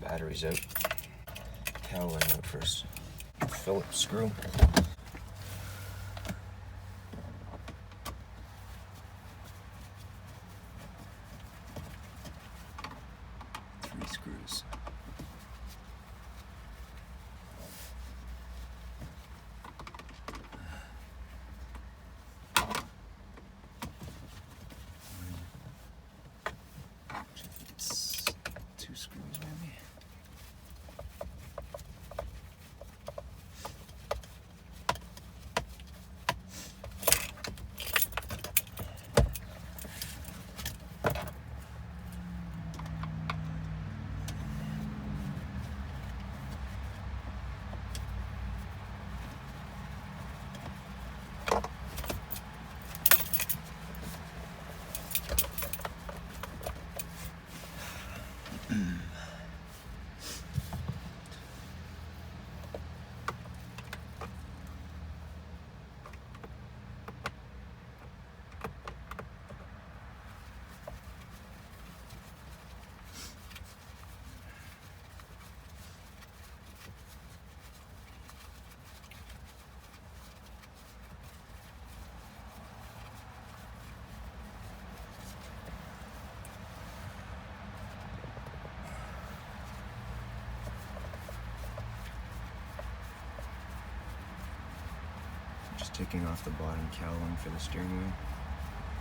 Batteries out. Cowling out first. Phillips screw. Three screws. Two screws maybe. Just taking off the bottom cowling for the steering wheel.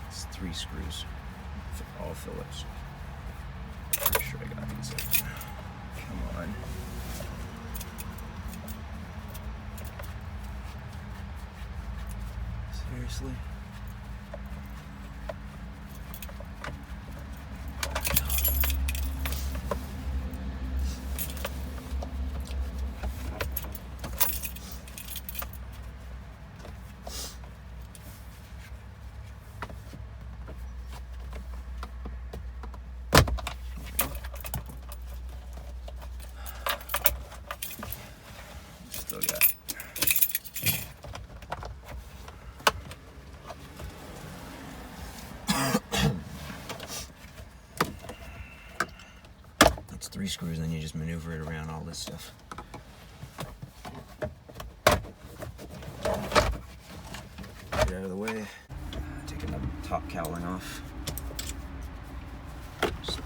It's 3 screws, all Phillips. Pretty sure I got these out. Come on. Seriously? Still got it. That's 3 screws, and then you just maneuver it around all this stuff. Get out of the way. Taking the top cowling off.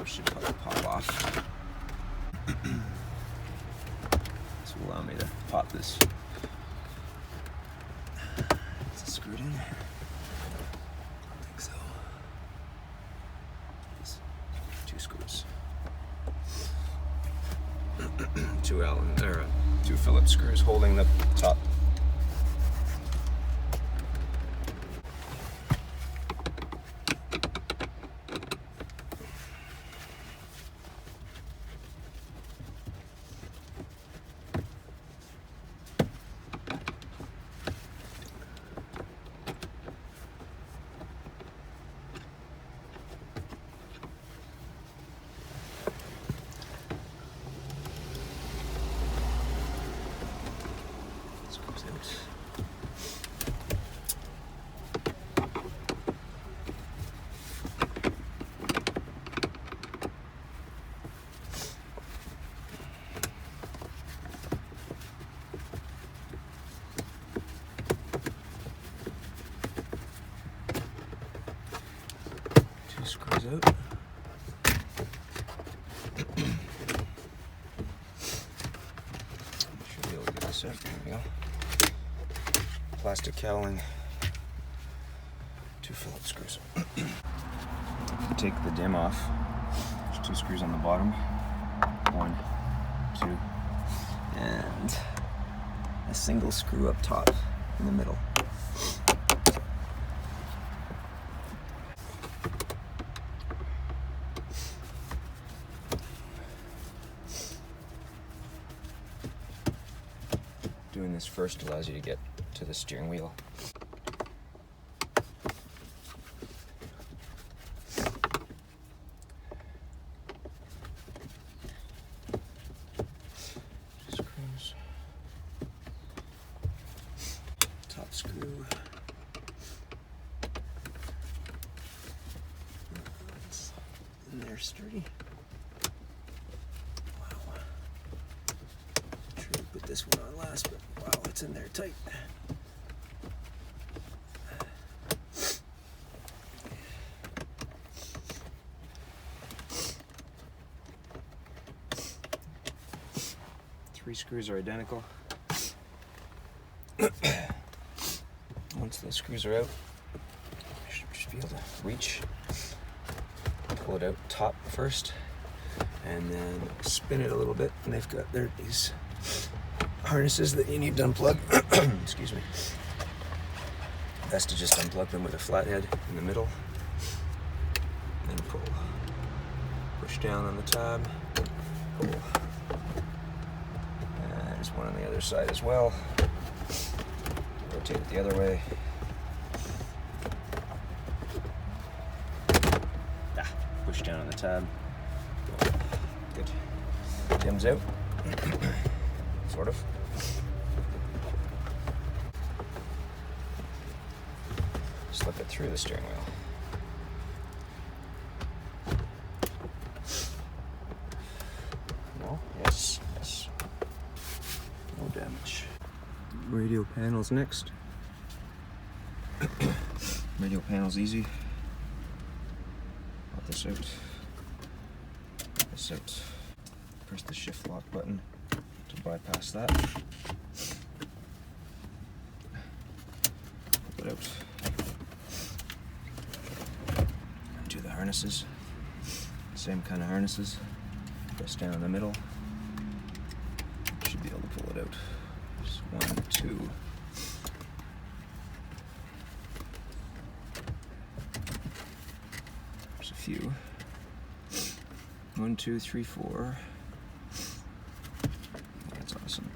Should probably pop off. This will allow me to pop this. Is it screwed in? I don't think so. It's 2 screws. 2 Phillips screws holding the top. Screws out. Two screws out. Should be able to get this out. There we go. Plastic cowling, 2 Phillips screws. Take the dim off. There's 2 screws on the bottom. 1, 2, and a single screw up top in the middle. Doing this first allows you to get to the steering wheel. Screws. Top screw. It's in there sturdy. Wow. this one on last, but wow, it's in there tight. Three screws are identical. Once those screws are out, you should just be able to reach, pull it out top first, and then spin it a little bit. And they've got these harnesses that you need to unplug. Excuse me. Best to just unplug them with a flathead in the middle, and pull. Push down on the tab, pull. And there's one on the other side as well. Rotate it the other way. Push down on the tab. Good. Dim's out. Sort of. Slip it through the steering wheel. No? Yes, yes. No damage. Radio panel's next. Radio panel's easy. Pop this out. Pop this out. Press the shift lock button to bypass that. Pop it out. Do the harnesses. Same kind of harnesses. Press down in the middle. Should be able to pull it out. Just 1, 2. There's a few. 1, 2, 3, 4. That's awesome.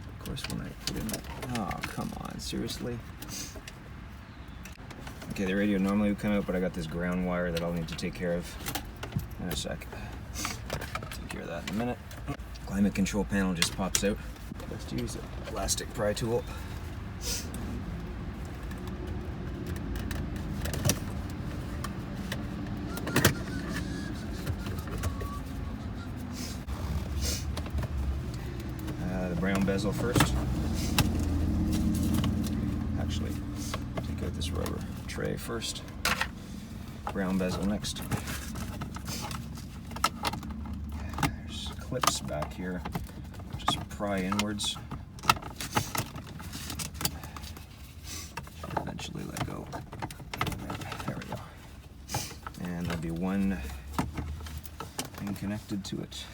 Of course, when I put in that. Oh, come on, seriously? Okay, the radio normally would come out, but I got this ground wire that I'll need to take care of in a sec. Take care of that in a minute. Climate control panel just pops out. Let's use a plastic pry tool. The brown bezel first. Actually, take out this rubber tray first. Brown bezel next. There's clips back here. Just pry inwards. Eventually let go. There we go. And there'll be one thing connected to it.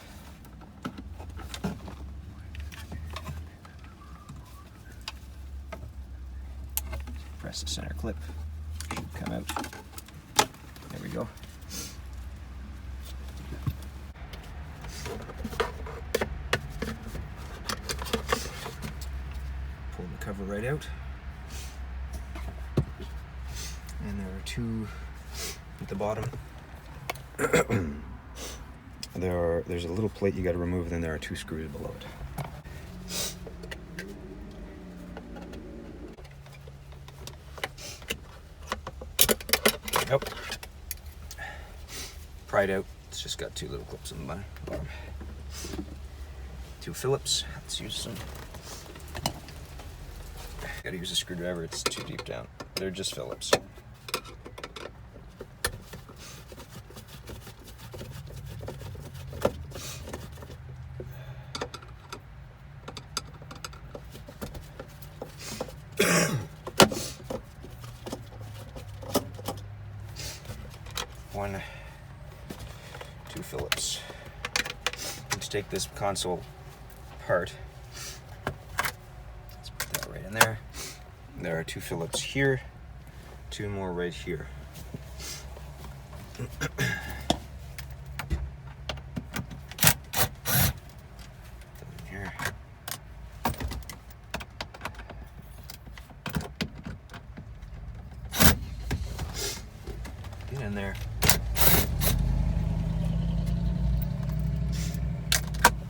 Press the center clip. Should come out. There we go. Pull the cover right out. And there are two at the bottom. There's a little plate you got to remove, and then there are two screws below it. Nope. Pried out. It's just got two little clips on the bottom. Two Phillips. Let's use some. Gotta use a screwdriver, it's too deep down. They're just Phillips. One, two Phillips. Let's take this console apart. Let's put that right in there. There are two Phillips here, two more right here. Here. Get in there.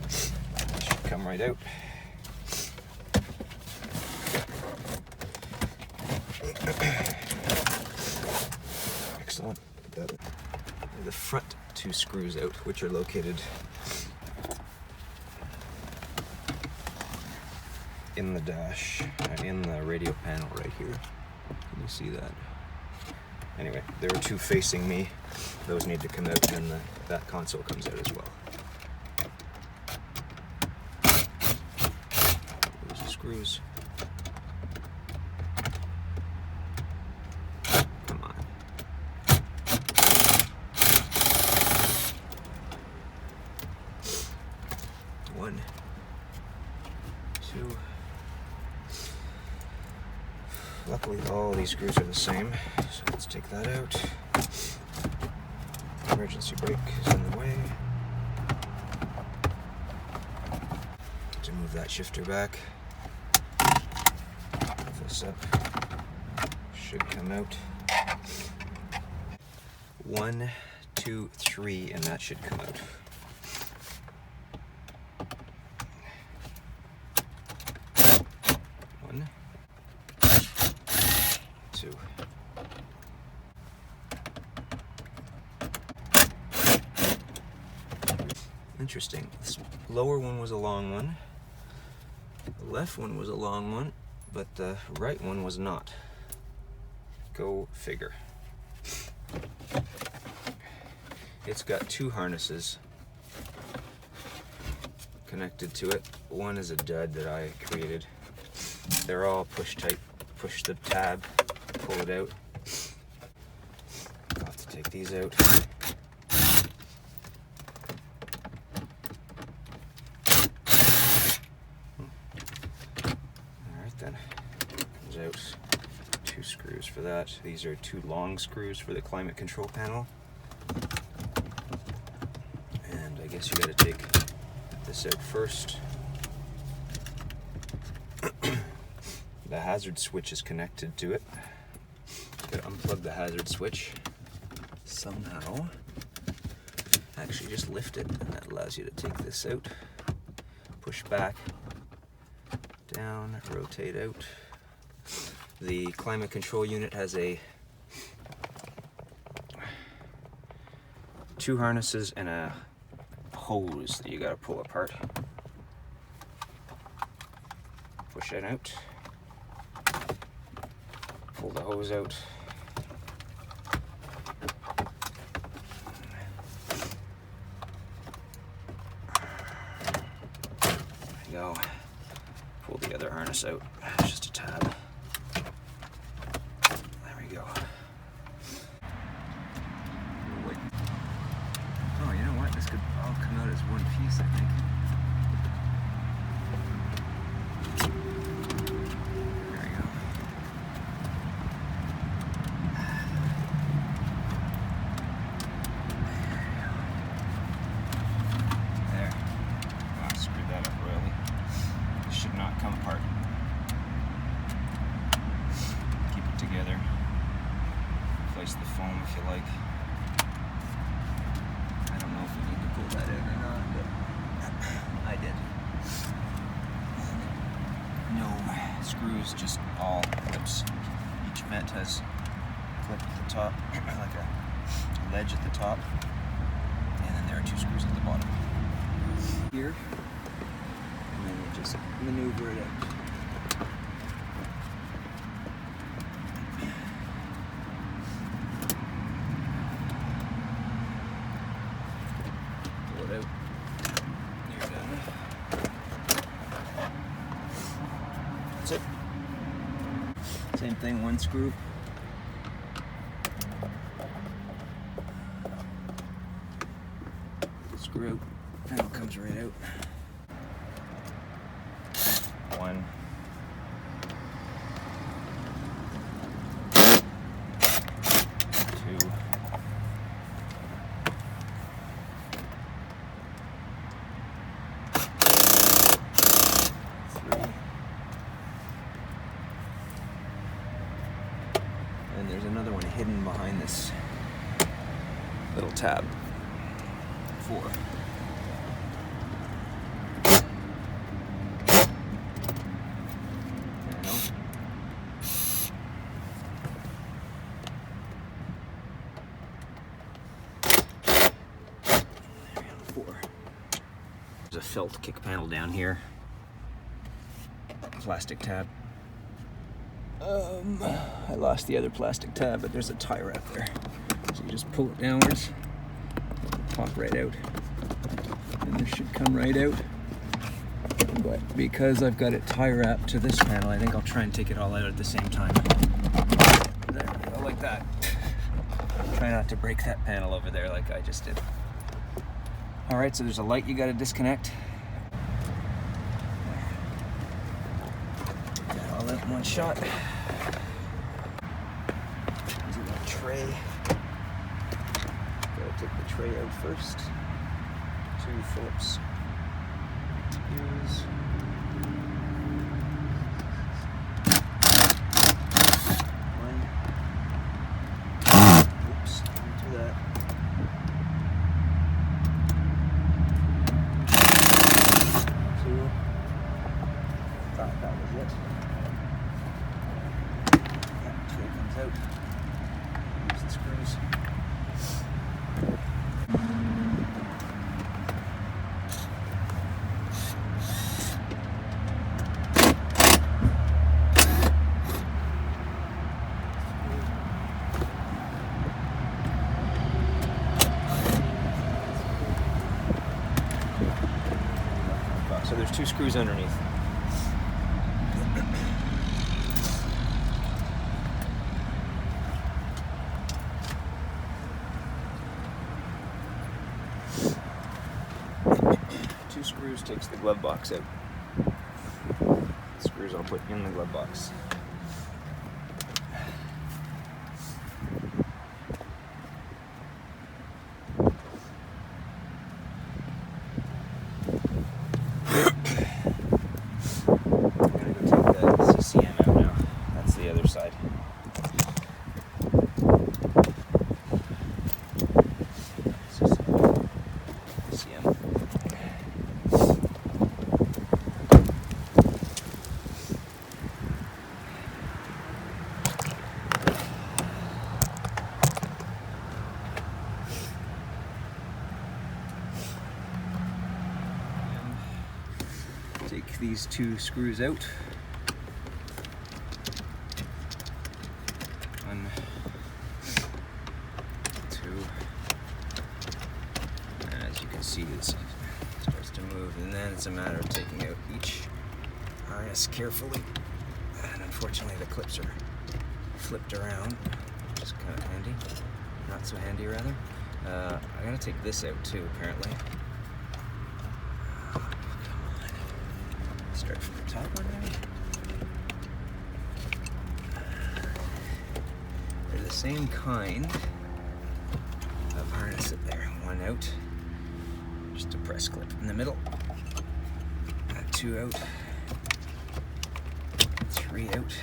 Should come right out. Excellent. The front 2 screws out, which are located in the dash, in the radio panel right here. Can you see that? Anyway, there are 2 facing me. Those need to come out, and that console comes out as well. There's the screws. Come on. 1, 2. Luckily, all these screws are the same, so let's take that out. Emergency brake is in the way. To move that shifter back. Move this up. Should come out. 1, 2, 3, and that should come out. Interesting. This lower one was a long one. The left one was a long one, but the right one was not. Go figure. It's got 2 harnesses connected to it. One is a dud that I created. They're all push type. Push the tab, pull it out. I'll have to take these out. Then comes out 2 screws for that. These are 2 long screws for the climate control panel. And I guess you gotta take this out first. The hazard switch is connected to it. You gotta unplug the hazard switch somehow. Actually, just lift it, and that allows you to take this out. Push back. Down, rotate out. The climate control unit has 2 harnesses and a hose that you gotta pull apart. Push it out. Pull the hose out. There you go. Pull the other harness out, just a tab. There we go. Oh, you know what? This could all come out as one piece, I think. There we go. There. Oh, I screwed that up royally. Should not come apart. Keep it together. Replace the foam if you like. I don't know if we need to pull that out or not, but I did. No screws, just all clips. Each vent has a clip at the top, like a ledge at the top, and then there are 2 screws at the bottom. Here. And then you just maneuver it out. Pull it out. You're done. That's it. Same thing, 1 screw. Screw out. Now it comes right out. 1, 2, 3, and there's another one hidden behind this little tab. 4. a felt kick panel down here. Plastic tab. I lost the other plastic tab, but there's a tie wrap there. So you just pull it downwards, pop right out, and this should come right out. But because I've got it tie wrapped to this panel, I think I'll try and take it all out at the same time. There we go, like that. Try not to break that panel over there like I just did. All right, so there's a light you got to disconnect. Get that all out in one shot. Using that tray. Gotta take the tray out first. 2 Phillips screws. Oops, didn't do that. Thought that was it. That tray comes out. Use the screws. So there's 2 screws underneath. Two screws takes the glove box out. Screws I'll put in the glove box. Take these 2 screws out. 1, 2. And as you can see, this starts to move, and then it's a matter of taking out each harness carefully. And unfortunately, the clips are flipped around, which is kind of handy. Not so handy, rather. I gotta take this out too, apparently. Start from the top one maybe. They're the same kind of harness up there. 1 out, just a press clip in the middle. 2 out, 3 out.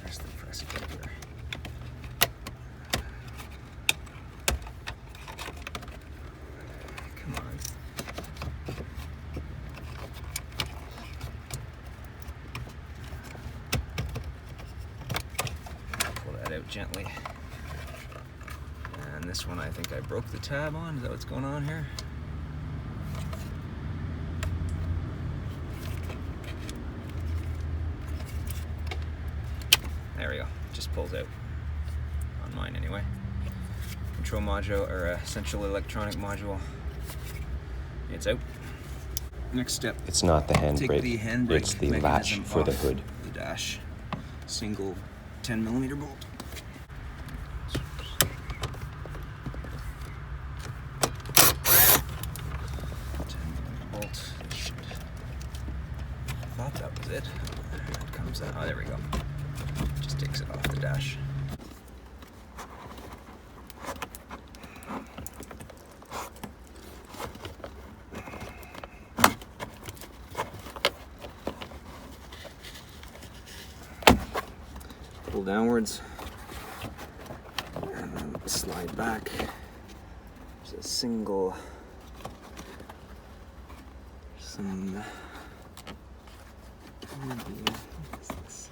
Where's the press clip here? Come on. Pull that out gently. And this one I think I broke the tab on. Is that what's going on here? There we go, just pulls out, on mine anyway. Control module, or essential electronic module, it's out. Next step. It's not the handbrake, Take the handbrake it's the latch for the hood. The dash, single 10mm bolt. 10mm bolt. I thought that was it. It comes out. Oh, there we go. Just takes it off the dash. Pull downwards and then slide back. There's a single some. What is this?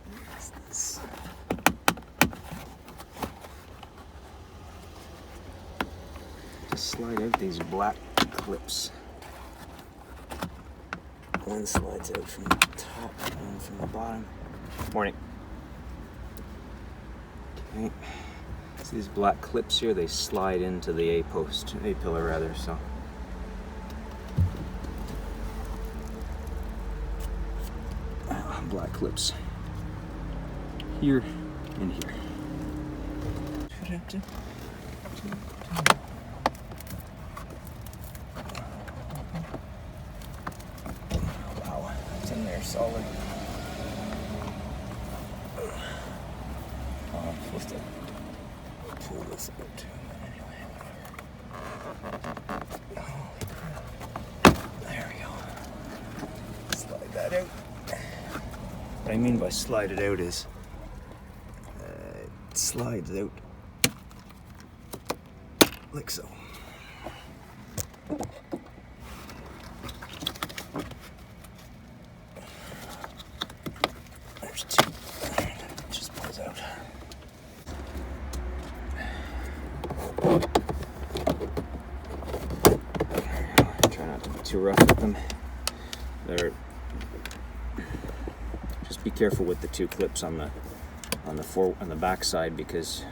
What is this? Just slide out these black clips. One slides out from the top, one from the bottom. Morning. Okay. See these black clips here? They slide into the A-post, A-pillar rather, so. Black clips. Here and here. Wow, it's in there solid. Oh, I'm supposed to pull this out too. Anyway, whatever. Holy crap. There we go. Slide that out. What I mean by slide it out is it slides out like so. There's two. It just pulls out. Try not to be too rough with them. Just be careful with the two clips on the back side because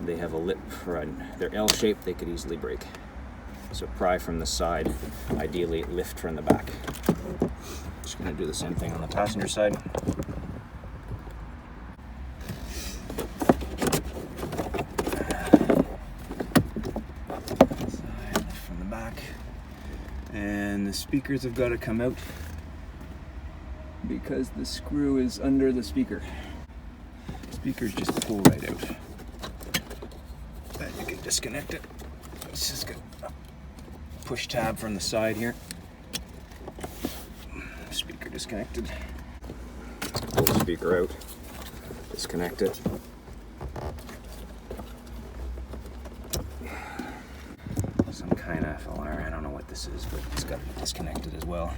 they have a lip run. They're L-shaped, they could easily break. So pry from the side, ideally lift from the back. Just gonna do the same thing on the passenger side. Side, lift from the back. And the speakers have got to come out because the screw is under the speaker. Speakers just pull right out. Then you can disconnect it. It's just got a push tab from the side here. Speaker disconnected. Let's pull the speaker out. Disconnect it. Some kind of alarm. I don't know what this is, but it's got to be disconnected as well.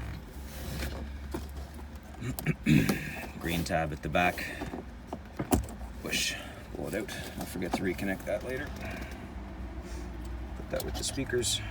Green tab at the back. Push, pull it out. I'll forget to reconnect that later. Put that with the speakers.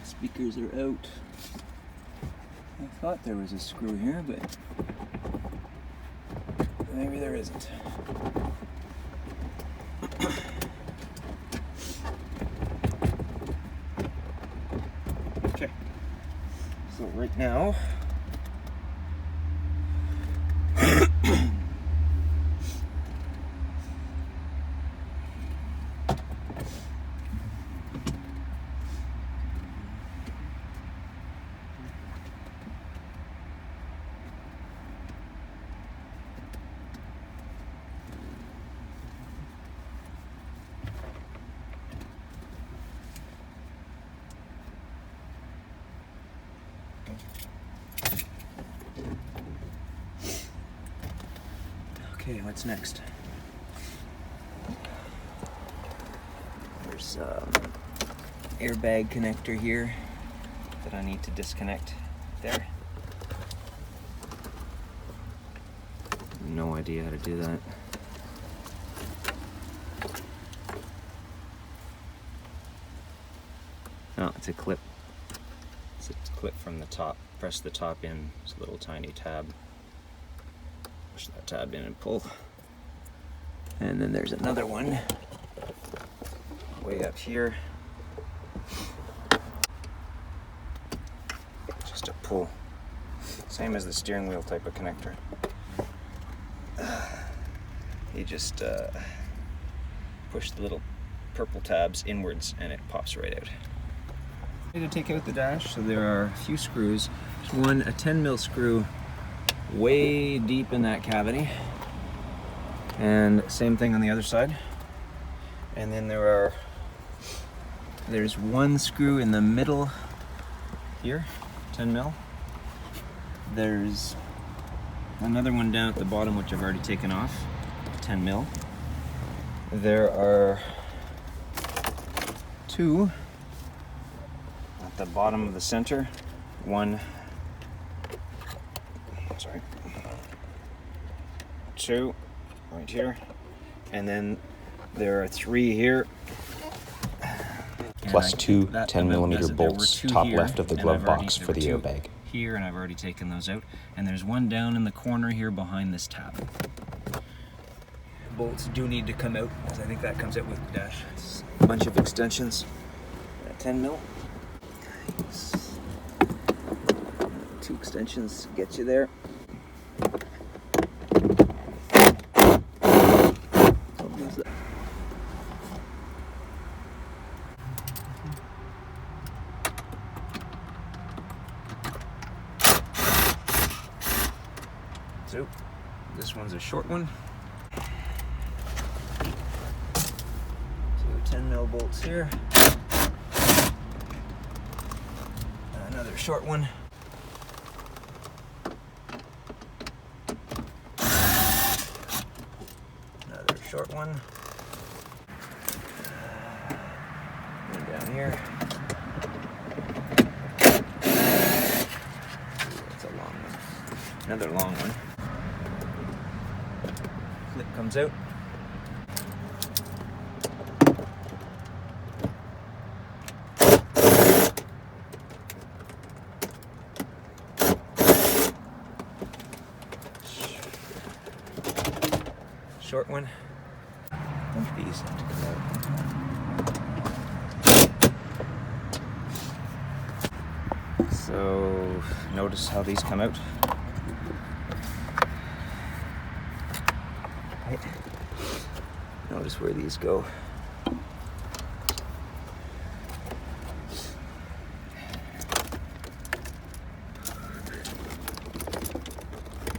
Speakers are out. I thought there was a screw here, but maybe there isn't. Okay. So right now, okay, what's next? There's airbag connector here that I need to disconnect there. No idea how to do that. Oh, it's a clip. It's a clip from the top. Press the top in. It's a little tiny tab. Push that tab in and pull. And then there's another one way up here. Just a pull. Same as the steering wheel type of connector. You just push the little purple tabs inwards and it pops right out. To take out the dash, so there are a few screws. There's one, a 10 mil screw way deep in that cavity. And same thing on the other side. And then there's one screw in the middle here, 10 mil. There's another one down at the bottom, which I've already taken off, 10 mil. There are two at the bottom of the center. Two right here, and then there are three here. Plus two 10mm bolts, top left of the glove box for the airbag. Here, and I've already taken those out. And there's one down in the corner here behind this tab. Bolts do need to come out, because I think that comes out with the dash. It's a bunch of extensions. 10 mil. Nice. Two extensions get you there. So, this one's a short one. Two 10 mil bolts here. Another short one. Another short one. One down here. That's a long one. Another long one. Clip comes out. Short one. I think these have to come out. So notice how these come out. Right. Notice where these go.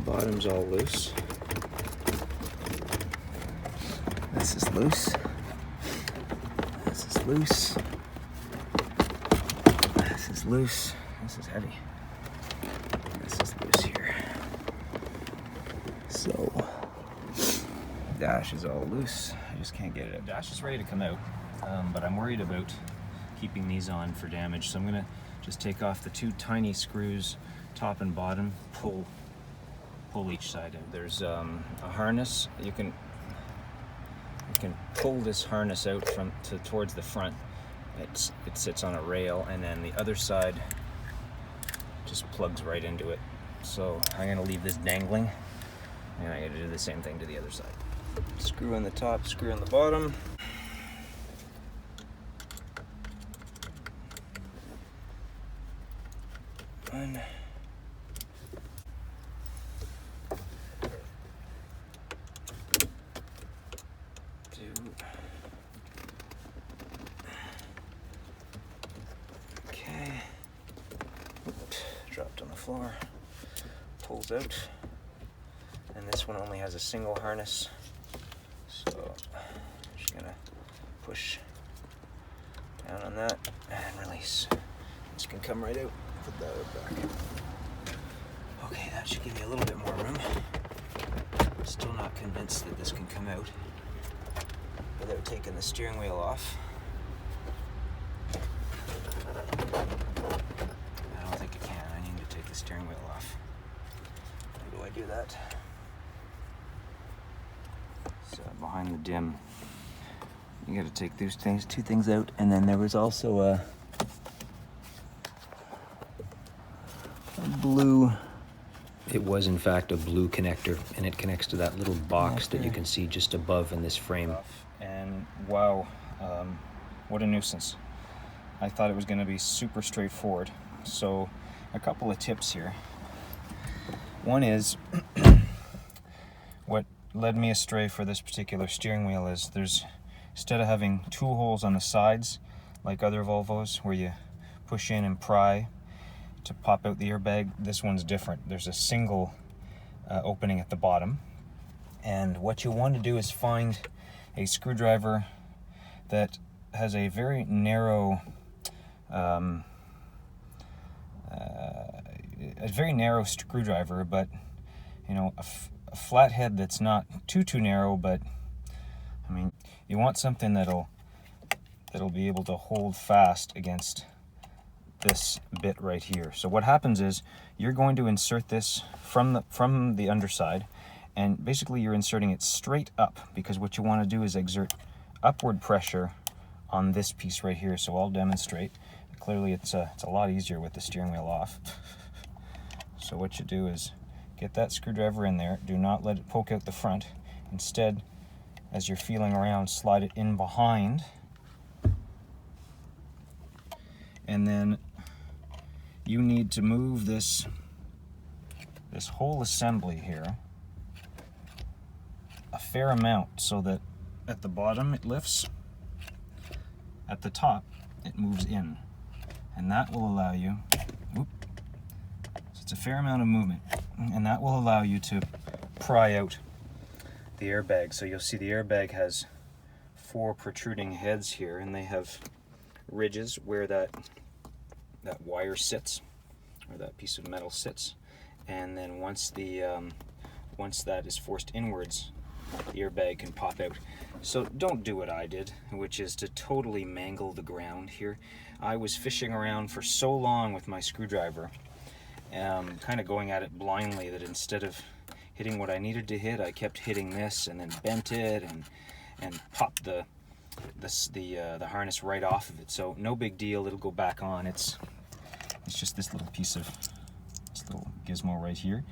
Bottom's all loose. This is loose. This is loose. This is loose. This is heavy. This is loose here. So, dash is all loose. I just can't get it out. Dash is ready to come out, but I'm worried about keeping these on for damage. So I'm gonna just take off the two tiny screws, top and bottom, pull each side in. There's a harness. You can pull this harness out towards the front. It sits on a rail, and then the other side just plugs right into it. So I'm gonna leave this dangling, and I gotta do the same thing to the other side. Screw on the top, screw on the bottom. One. Dropped on the floor, pulls out, and this one only has a single harness, so I'm just gonna push down on that and release. This can come right out. Put that out back. Okay, that should give me a little bit more room. I'm still not convinced that this can come out without taking the steering wheel off. Steering wheel off. How do I do that? So behind the dim, you got to take those two things out, and then there was also a blue. It was in fact a blue connector, and it connects to that little box that you can see just above in this frame. And wow, what a nuisance! I thought it was going to be super straightforward. So a couple of tips here. One is, what led me astray for this particular steering wheel is instead of having two holes on the sides like other Volvos where you push in and pry to pop out the airbag, this one's different. There's a single opening at the bottom, And what you want to do is find a screwdriver that has a very narrow screwdriver, but you know, a flathead that's not too narrow, but I mean, you want something that'll be able to hold fast against this bit right here. So what happens is you're going to insert this from the underside, and basically you're inserting it straight up, because what you want to do is exert upward pressure on this piece right here. So I'll demonstrate. Clearly it's a lot easier with the steering wheel off. So what you do is get that screwdriver in there. Do not let it poke out the front. Instead, as you're feeling around, slide it in behind. And then you need to move this whole assembly here a fair amount, so that at the bottom it lifts, at the top it moves in, and that will allow you, so it's a fair amount of movement, and that will allow you to pry out the airbag. So you'll see the airbag has 4 protruding heads here, and they have ridges where that wire sits, or that piece of metal sits, and then once that is forced inwards, the airbag can pop out. So don't do what I did, which is to totally mangle the ground here. I was fishing around for so long with my screwdriver, kind of going at it blindly, that instead of hitting what I needed to hit, I kept hitting this, and then bent it and popped the harness right off of it. So no big deal, it'll go back on. It's just this little piece of this little gizmo right here,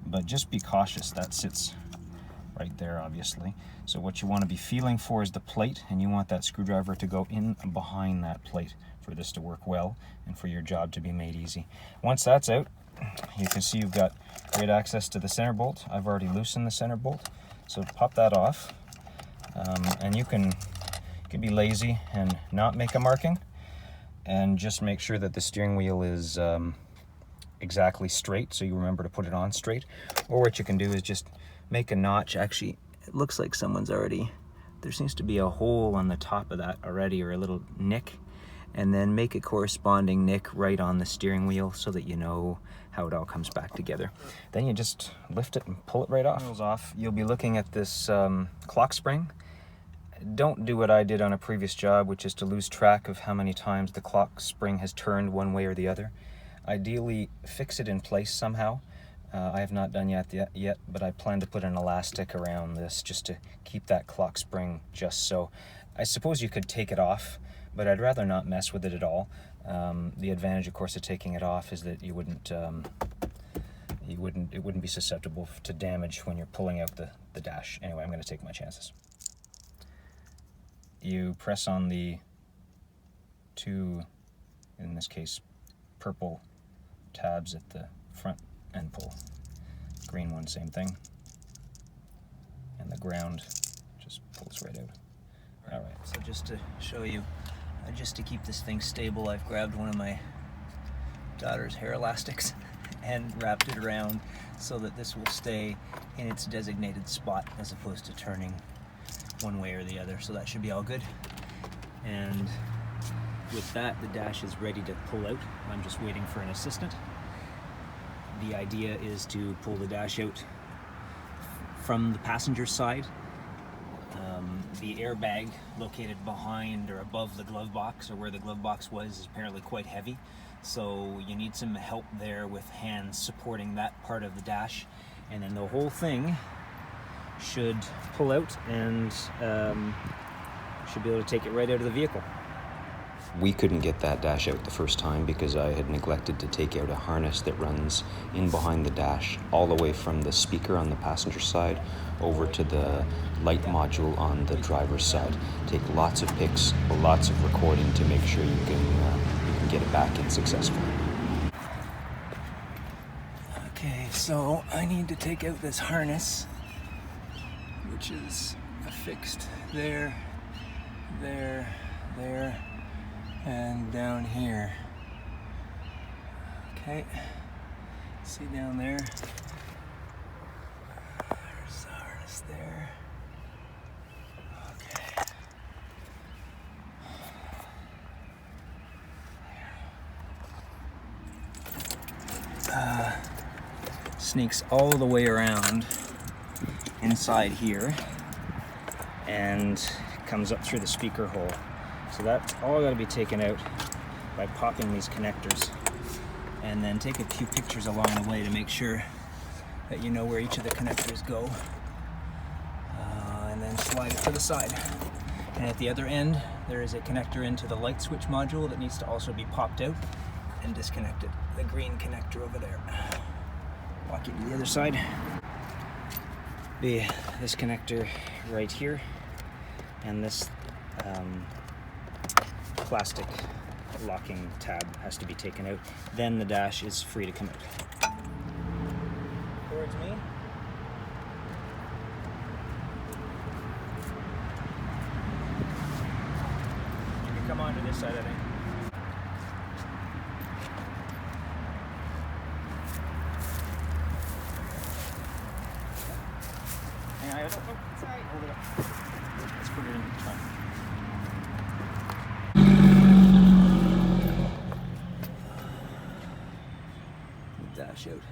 but just be cautious. That sits right there, obviously. So what you want to be feeling for is the plate, and you want that screwdriver to go in behind that plate for this to work well and for your job to be made easy. Once that's out, you can see you've got great access to the center bolt. I've already loosened the center bolt, so pop that off, and you can be lazy and not make a marking, and just make sure that the steering wheel is exactly straight, so you remember to put it on straight. Or what you can do is just make a notch. Actually, it looks like there seems to be a hole on the top of that already, or a little nick, and then make a corresponding nick right on the steering wheel, so that you know how it all comes back together. Then you just lift it and pull it right off. You'll be looking at this clock spring. Don't do what I did on a previous job, which is to lose track of how many times the clock spring has turned one way or the other. Ideally, fix it in place somehow. I have not done yet, but I plan to put an elastic around this just to keep that clock spring just so. I suppose you could take it off, but I'd rather not mess with it at all. The advantage, of course, of taking it off is that it wouldn't be susceptible to damage when you're pulling out the dash. Anyway, I'm going to take my chances. You press on the 2, in this case, purple tabs at the front and pull. Green one, same thing. And the ground just pulls right out. All right, so just to show you, just to keep this thing stable, I've grabbed one of my daughter's hair elastics and wrapped it around so that this will stay in its designated spot as opposed to turning one way or the other. So that should be all good. And with that, the dash is ready to pull out. I'm just waiting for an assistant. The idea is to pull the dash out from the passenger side. The airbag located behind or above the glove box, or where the glove box was, is apparently quite heavy. So you need some help there with hands supporting that part of the dash. And then the whole thing should pull out and should be able to take it right out of the vehicle. We couldn't get that dash out the first time because I had neglected to take out a harness that runs in behind the dash all the way from the speaker on the passenger side over to the light module on the driver's side. Take lots of pics, lots of recording to make sure you can get it back in successfully. Okay, so I need to take out this harness, which is affixed there, and down here. Okay, see down there? There's the harness there. Okay. Sneaks all the way around inside here and comes up through the speaker hole. So that's all got to be taken out by popping these connectors, and then take a few pictures along the way to make sure that you know where each of the connectors go, and then slide it to the side. And at the other end there is a connector into the light switch module that needs to also be popped out and disconnected. The green connector over there. Walk you to the other side. This connector right here, and this plastic locking tab has to be taken out. Then the dash is free to come out. Towards me. You can come on to this side, I think. Sorry. Hold it up. Let's put it in the trunk. Dash out.